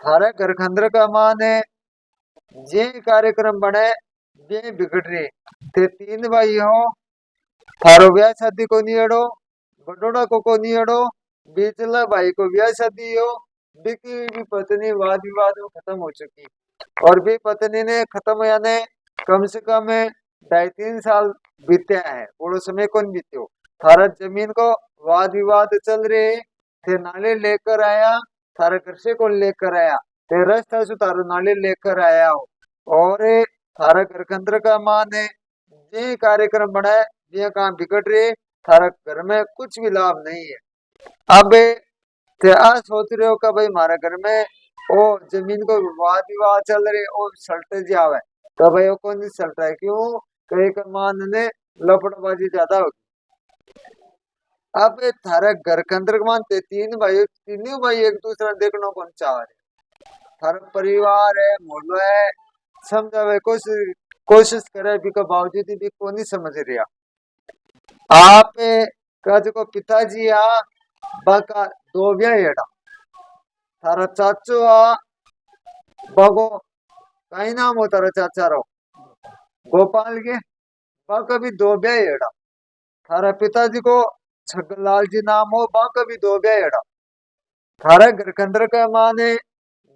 थारे घर खंदर का माने जे कार्यक्रम बने जे बिगड़ रहे ते तीन भाई हो। थारो ब्याह शादी को नहीं अड़ो, बडोड़ा को नहीं अड़ो, बीचला भाई को ब्याह शादी हो। बिकी भी पत्नी वाद विवाद में खत्म हो चुकी और भी पत्नी ने खत्म यानी कम से कम 2.5-3 साल बीत्या है, वो समय कौन बीत्यो। थारा जमीन को वाद विवाद चल रहे थे, नाले लेकर आया थारा घर से कौन लेकर आया ते रास्ता से थारो नाले लेकर आया हो। और थारा घर के अंदर का मान है ये कार्यक्रम बनाए ये काम बिगड़ रहे, थारा घर में कुछ भी लाभ नहीं है। अब ते आ सोच रहे हो कि भाई हमारे घर में ओ जमीन को वाद विवाद चल रहे ओ सल्टे जावे, तो भाई वो कौन नहीं सल्टा है, क्यों कई का मान ने लपड़बाजी ज्यादा होगी। अब थारा घर के अंदर मानते तीन भाई, तीनों भाई एक दूसरा देखना कौन चाह रहे। थारा परिवार है मोहल्लो है समझावे कोशिश करे भी के बावजूद भी को नहीं समझ रहा। आप का जो पिताजी आ बाका दो ब्याह एड़ा, थारा चाचो आ बागो कई नाम हो तारा चाचा रो गोपाल के बाका भी दो ब्याह एड़ा। थारा पिताजी को छगनलाल जी नाम हो बाका भी दो ब्याह एड़ा। थारा घर के अंदर का माने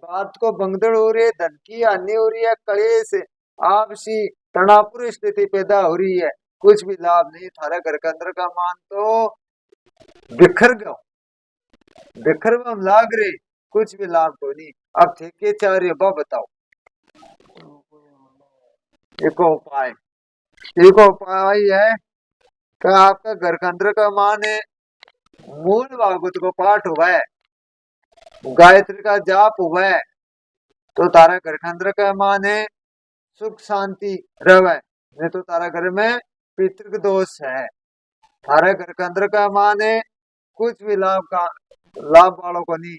बात को भंगदड़ हो रही है, धन की हानि हो रही है, कलेश आपसी तनावपूर्ण स्थिति पैदा हो रही है, कुछ भी लाभ नहीं। थारा घर के अंदर का मान तो बिखर गयो, बिखर में हम लाग रहे, कुछ भी लाभ को नहीं। अब ठेके चाह रहे हो बताओ उपाय, एक उपाय है कि आपका घर के अंदर का मान है मूल भागवत को पाठ हुआ है, गायत्री का जाप हुआ है, तो तारा घर के अंदर का मान है सुख शांति रहे। नहीं तो तारा घर में पितृ दोष है। थारा घर के अंदर का मान है कुछ भी लाभ वालों को नहीं।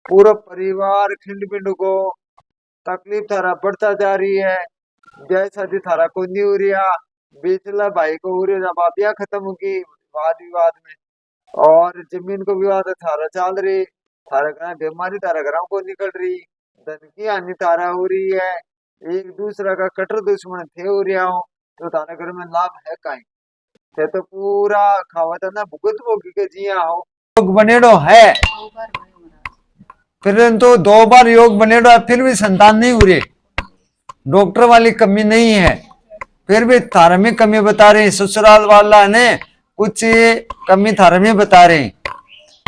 पूरा परिवार खिंड पिंड को तकलीफ थारा बढ़ता जा रही है। ब्याह शादी थारा को नहीं हो रहा, बीचला भाई को हो रहा, बाबिया खत्म होगी वाद विवाद में, और जमीन को विवाद थारा चल रही। थारा घर बीमारी थारा घरों को निकल रही, धन की हानि थारा हो रही है, एक दूसरा का कट्टर दुश्मन थे हो रहा हो, तो थारा घर में लाभ है कहीं थे तो पूरा खावा था ना भुगत भोगी के जिया हो। योग बनेड़ो है फिर तो 2 बार योग बनेड़ो है, फिर भी संतान नहीं हो रही, डॉक्टर वाली कमी नहीं है, फिर भी थारा में कमी बता रहे हैं, ससुराल वाला ने कुछ कमी थारा में बता रहे हैं।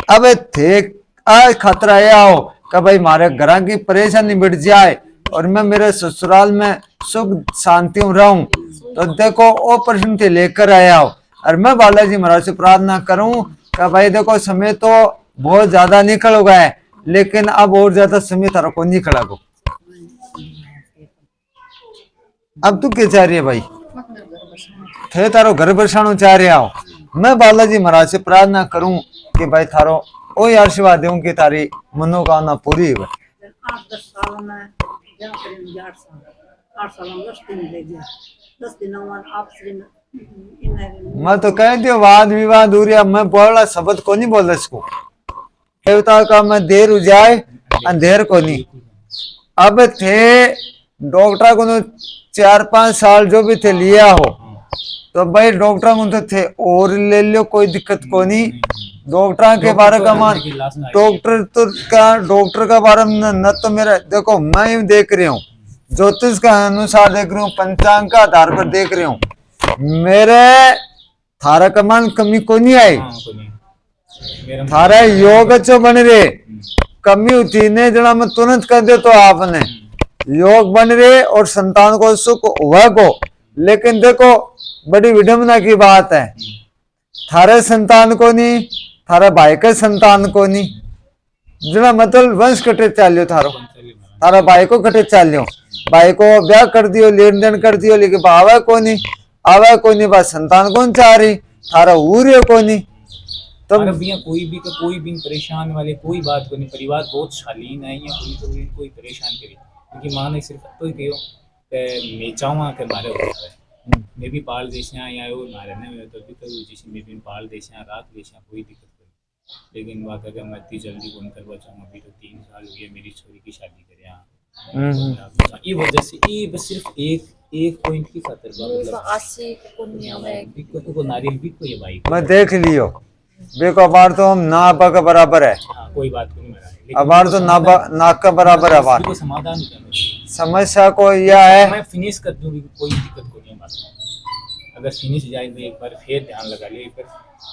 अब थे आज खतरा आया हो कि भाई हमारे घर की परेशानी मिट जाए और मैं मेरे ससुराल में सुख शांति रहूं, तो देखो ऑपरेशन से लेकर आया हो। और मैं बालाजी महाराज से प्रार्थना करूं कि भाई देखो समय तो बहुत ज्यादा निकल गया है, लेकिन अब और ज्यादा समय थारा को निकला गो। अब तू क्या चाह रही है भाई, थे तारो घर बसानो चाह रहे हो। मैं बालाजी महाराज से प्रार्थना करूं कि भाई थारो ओ आशीर्वाद दूं कि तारी मनोकामना पूरी हो। 8-10 साल में 8 साल में 10 दिन ले गया, 10 दिनों में आपसे मैं तो कह दियो वाद विवाद हो रहा, मैं बोला शब्द को नहीं बोल इसको, देवता का मैं देर हो जाए अंधेर को नहीं। अब थे डॉक्टर को 4-5 साल जो भी थे लिया हो, तो भाई डॉक्टर को तो थे और ले लो, कोई दिक्कत को नहीं। डॉक्टर के बारे का मान डॉक्टर का बारे में न तो मेरा देखो मैं यूं देख रही हूँ, ज्योतिष का अनुसार देख रही हूँ, पंचांग का आधार पर देख रही हूँ, मेरे थारा का मान कमी को नहीं आई। थारा योग जो बन रहे कमी होती ने जना में तुरंत कर दे तो आपने योग बन रहे और संतान को सुख हुआ को। लेकिन देखो बड़ी विडम्बना की बात है, थारे संतान को नहीं, थारा भाई के संतान को नहीं, जना मतलब वंश कटे चालियो थारो, थारा भाई को कटे चालियो, भाई को ब्याह कर दियो लेन देन कर दियो, लेकिन आवा को नहीं, आवा को नहीं, बस संतान कौन चाह रही, थारा उरियो को नहीं। तब कोई भी परेशान वाले कोई बात को नहीं, परिवार बहुत शालीन है, या कोई परेशान करी क्योंकि मां ने सिर्फ तो कहो मैं चाहूँ कि मारे मैं भी पाल देश या वो मारे ने तो भी तो जिस में भी पाल देश रात देश कोई दिक्कत लेकिन बात अगर मैं इतनी जल्दी कौन करवा चाहूँ, अभी तो 3 साल हुए मेरी छोरी की शादी करे यहाँ। ये वजह से ये बस सिर्फ एक पॉइंट की खातिर बिको को नारियल बिको ये भाई मैं देख लियो बेको अबार तो हम नापा का बराबर है। हाँ कोई बात नहीं मेरा, अबार तो नाक का बराबर है। अबार को समाधान करना समस्या को यह है मैं फिनिश कर दूँ, कोई दिक्कत को नहीं है बात। अगर फिनिश जाए तो एक बार फिर ध्यान लगा ले, फिर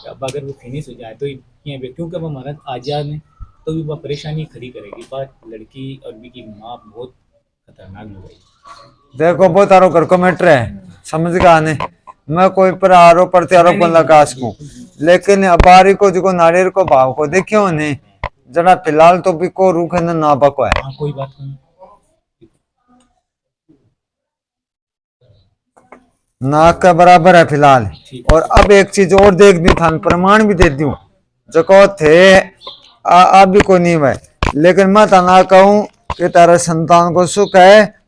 अब अगर वो फिनिश हो जाए तो ये क्योंकि अब हमारा आजाद में तो भी वह परेशानी खड़ी करेगी। बात लड़की और भी की माँ बहुत खतरनाक हो गई। देखो वो तारो घर को मैटर है, समझ गया ने। मैं कोई पर आरोप प्रत्यारोप को लगा सकूं, लेकिन अबारी को जो नारियल को भाव को देखियो ने जरा फिलहाल तो भी को रूख ना बको है। हाँ कोई बात नहीं, नाक का बराबर है फिलहाल। और अब एक चीज और देख दी था, प्रमाण भी दे दूं जो थे आप भी को नहीं है, लेकिन मैं तना कहूं कि तारा संतान को सुख है